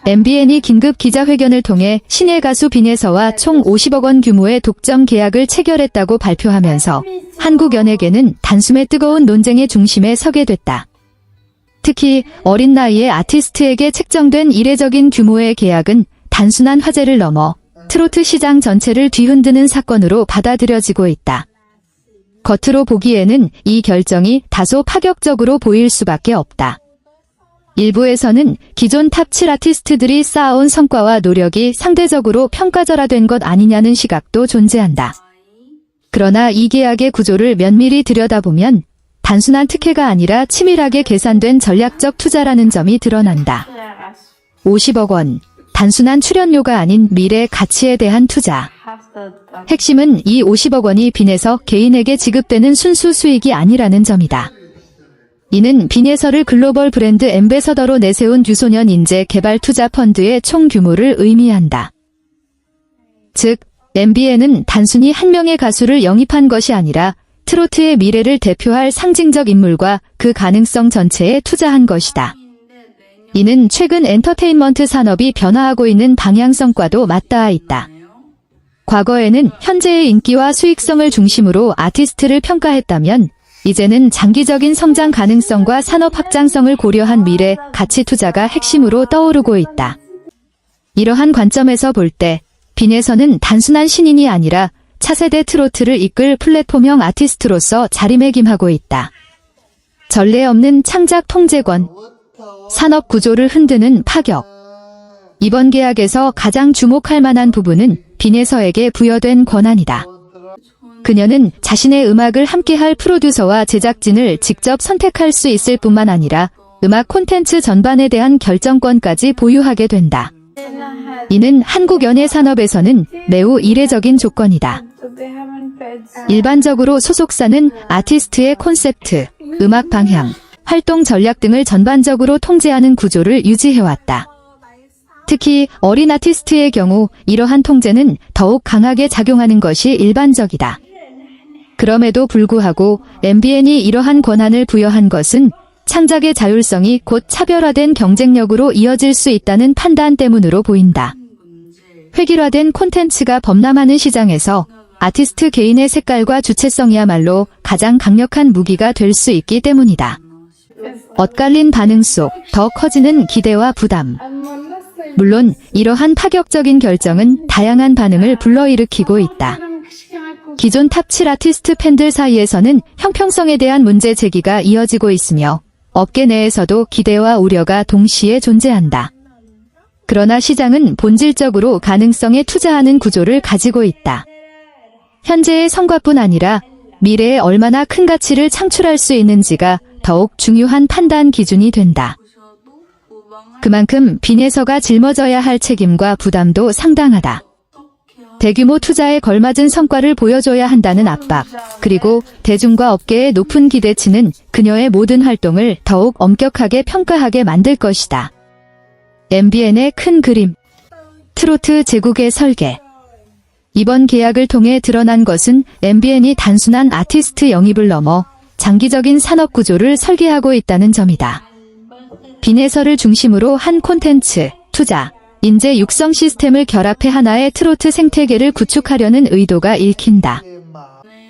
MBN이 긴급 기자회견을 통해 신예 가수 빈에서와 총 50억 원 규모의 독점 계약을 체결했다고 발표하면서 한국 연예계는 단숨에 뜨거운 논쟁의 중심에 서게 됐다. 특히 어린 나이에 아티스트에게 책정된 이례적인 규모의 계약은 단순한 화제를 넘어 트로트 시장 전체를 뒤흔드는 사건으로 받아들여지고 있다. 겉으로 보기에는 이 결정이 다소 파격적으로 보일 수밖에 없다. 일부에서는 기존 탑 7 아티스트들이 쌓아온 성과와 노력이 상대적으로 평가절하된 것 아니냐는 시각도 존재한다. 그러나 이 계약의 구조를 면밀히 들여다보면 단순한 특혜가 아니라 치밀하게 계산된 전략적 투자라는 점이 드러난다. 50억 원, 단순한 출연료가 아닌 미래 가치에 대한 투자. 핵심은 이 50억 원이 빈에서 개인에게 지급되는 순수 수익이 아니라는 점이다. 이는 빈에서를 글로벌 브랜드 앰베서더로 내세운 유소년 인재 개발 투자 펀드의 총 규모를 의미한다. 즉, MBN은 단순히 한 명의 가수를 영입한 것이 아니라 트로트의 미래를 대표할 상징적 인물과 그 가능성 전체에 투자한 것이다. 이는 최근 엔터테인먼트 산업이 변화하고 있는 방향성과도 맞닿아 있다. 과거에는 현재의 인기와 수익성을 중심으로 아티스트를 평가했다면 이제는 장기적인 성장 가능성과 산업 확장성을 고려한 미래 가치 투자가 핵심으로 떠오르고 있다. 이러한 관점에서 볼 때 빈에서는 단순한 신인이 아니라 차세대 트로트를 이끌 플랫폼형 아티스트로서 자리매김하고 있다. 전례 없는 창작 통제권, 산업 구조를 흔드는 파격. 이번 계약에서 가장 주목할 만한 부분은 빈에서에게 부여된 권한이다. 그녀는 자신의 음악을 함께할 프로듀서와 제작진을 직접 선택할 수 있을 뿐만 아니라 음악 콘텐츠 전반에 대한 결정권까지 보유하게 된다. 이는 한국 연예 산업에서는 매우 이례적인 조건이다. 일반적으로 소속사는 아티스트의 콘셉트, 음악 방향, 활동 전략 등을 전반적으로 통제하는 구조를 유지해왔다. 특히 어린 아티스트의 경우 이러한 통제는 더욱 강하게 작용하는 것이 일반적이다. 그럼에도 불구하고 MBN이 이러한 권한을 부여한 것은 창작의 자율성이 곧 차별화된 경쟁력으로 이어질 수 있다는 판단 때문으로 보인다. 획일화된 콘텐츠가 범람하는 시장에서 아티스트 개인의 색깔과 주체성이야말로 가장 강력한 무기가 될 수 있기 때문이다. 엇갈린 반응 속 더 커지는 기대와 부담. 물론 이러한 파격적인 결정은 다양한 반응을 불러일으키고 있다. 기존 탑 7 아티스트 팬들 사이에서는 형평성에 대한 문제 제기가 이어지고 있으며 업계 내에서도 기대와 우려가 동시에 존재한다. 그러나 시장은 본질적으로 가능성에 투자하는 구조를 가지고 있다. 현재의 성과뿐 아니라 미래에 얼마나 큰 가치를 창출할 수 있는지가 더욱 중요한 판단 기준이 된다. 그만큼 빈에서가 짊어져야 할 책임과 부담도 상당하다. 대규모 투자에 걸맞은 성과를 보여줘야 한다는 압박, 그리고 대중과 업계의 높은 기대치는 그녀의 모든 활동을 더욱 엄격하게 평가하게 만들 것이다. MBN의 큰 그림, 트로트 제국의 설계. 이번 계약을 통해 드러난 것은 MBN이 단순한 아티스트 영입을 넘어 장기적인 산업 구조를 설계하고 있다는 점이다. 빈에서를 중심으로 한 콘텐츠, 투자, 인재 육성 시스템을 결합해 하나의 트로트 생태계를 구축하려는 의도가 읽힌다.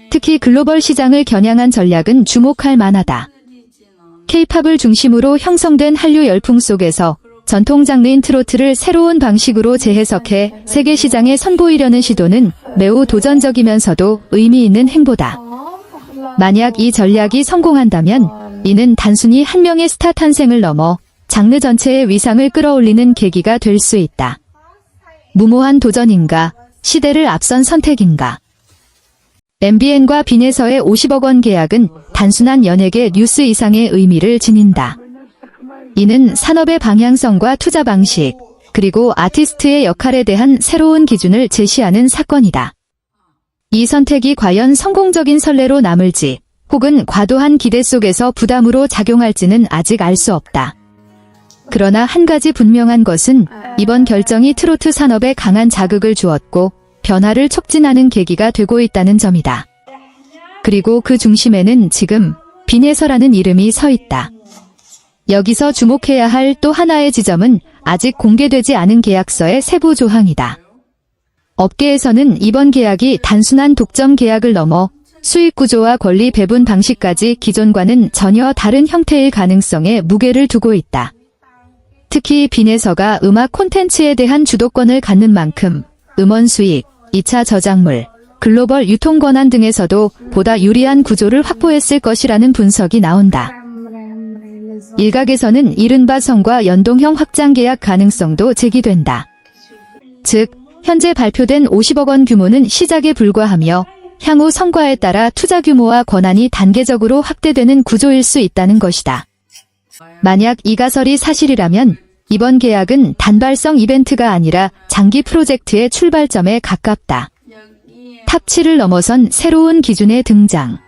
특히 글로벌 시장을 겨냥한 전략은 주목할 만하다. K-팝을 중심으로 형성된 한류 열풍 속에서 전통 장르인 트로트를 새로운 방식으로 재해석해 세계 시장에 선보이려는 시도는 매우 도전적이면서도 의미 있는 행보다. 만약 이 전략이 성공한다면 이는 단순히 한 명의 스타 탄생을 넘어 장르 전체의 위상을 끌어올리는 계기가 될 수 있다. 무모한 도전인가, 시대를 앞선 선택인가. MBN과 빈에서의 50억 원 계약은 단순한 연예계 뉴스 이상의 의미를 지닌다. 이는 산업의 방향성과 투자 방식, 그리고 아티스트의 역할에 대한 새로운 기준을 제시하는 사건이다. 이 선택이 과연 성공적인 선례로 남을지, 혹은 과도한 기대 속에서 부담으로 작용할지는 아직 알 수 없다. 그러나 한 가지 분명한 것은 이번 결정이 트로트 산업에 강한 자극을 주었고 변화를 촉진하는 계기가 되고 있다는 점이다. 그리고 그 중심에는 지금 빈에서라는 이름이 서 있다. 여기서 주목해야 할 또 하나의 지점은 아직 공개되지 않은 계약서의 세부 조항이다. 업계에서는 이번 계약이 단순한 독점 계약을 넘어 수익 구조와 권리 배분 방식까지 기존과는 전혀 다른 형태일 가능성에 무게를 두고 있다. 특히 빈에서가 음악 콘텐츠에 대한 주도권을 갖는 만큼 음원 수익, 2차 저작물, 글로벌 유통 권한 등에서도 보다 유리한 구조를 확보했을 것이라는 분석이 나온다. 일각에서는 이른바 성과 연동형 확장 계약 가능성도 제기된다. 즉, 현재 발표된 50억 원 규모는 시작에 불과하며 향후 성과에 따라 투자 규모와 권한이 단계적으로 확대되는 구조일 수 있다는 것이다. 만약 이 가설이 사실이라면 이번 계약은 단발성 이벤트가 아니라 장기 프로젝트의 출발점에 가깝다. 탑7을 넘어선 새로운 기준의 등장.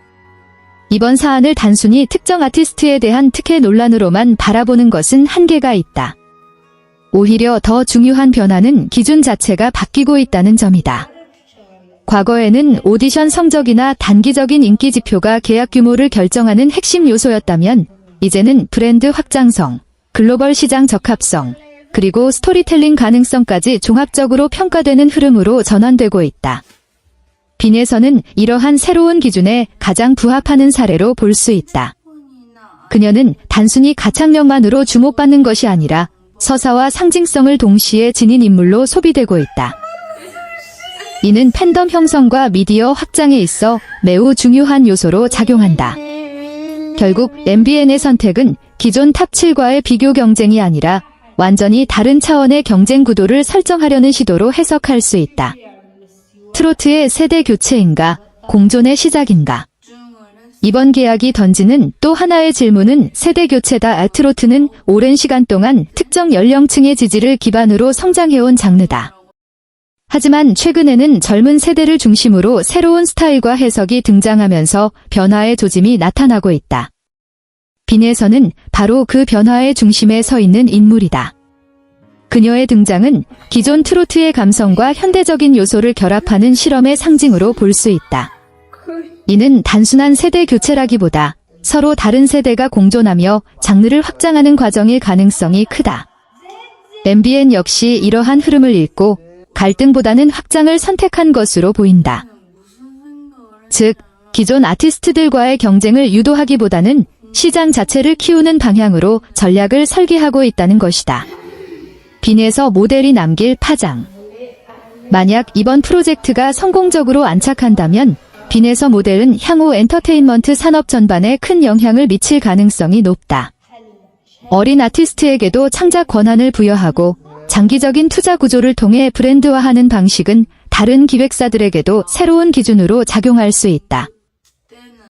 이번 사안을 단순히 특정 아티스트에 대한 특혜 논란으로만 바라보는 것은 한계가 있다. 오히려 더 중요한 변화는 기준 자체가 바뀌고 있다는 점이다. 과거에는 오디션 성적이나 단기적인 인기 지표가 계약 규모를 결정하는 핵심 요소였다면 이제는 브랜드 확장성, 글로벌 시장 적합성, 그리고 스토리텔링 가능성까지 종합적으로 평가되는 흐름으로 전환되고 있다. 빈에서는 이러한 새로운 기준에 가장 부합하는 사례로 볼 수 있다. 그녀는 단순히 가창력만으로 주목받는 것이 아니라 서사와 상징성을 동시에 지닌 인물로 소비되고 있다. 이는 팬덤 형성과 미디어 확장에 있어 매우 중요한 요소로 작용한다. 결국 MBN의 선택은 기존 탑7과의 비교 경쟁이 아니라 완전히 다른 차원의 경쟁 구도를 설정하려는 시도로 해석할 수 있다. 트로트의 세대 교체인가, 공존의 시작인가? 이번 계약이 던지는 또 하나의 질문은 세대 교체다. 트로트는 오랜 시간 동안 특정 연령층의 지지를 기반으로 성장해온 장르다. 하지만 최근에는 젊은 세대를 중심으로 새로운 스타일과 해석이 등장하면서 변화의 조짐이 나타나고 있다. 빈에서는 바로 그 변화의 중심에 서 있는 인물이다. 그녀의 등장은 기존 트로트의 감성과 현대적인 요소를 결합하는 실험의 상징으로 볼 수 있다. 이는 단순한 세대 교체라기보다 서로 다른 세대가 공존하며 장르를 확장하는 과정일 가능성이 크다. MBN 역시 이러한 흐름을 읽고 갈등보다는 확장을 선택한 것으로 보인다. 즉, 기존 아티스트들과의 경쟁을 유도하기보다는 시장 자체를 키우는 방향으로 전략을 설계하고 있다는 것이다. 빈에서 모델이 남길 파장. 만약 이번 프로젝트가 성공적으로 안착한다면 빈에서 모델은 향후 엔터테인먼트 산업 전반에 큰 영향을 미칠 가능성이 높다. 어린 아티스트에게도 창작 권한을 부여하고 장기적인 투자 구조를 통해 브랜드화하는 방식은 다른 기획사들에게도 새로운 기준으로 작용할 수 있다.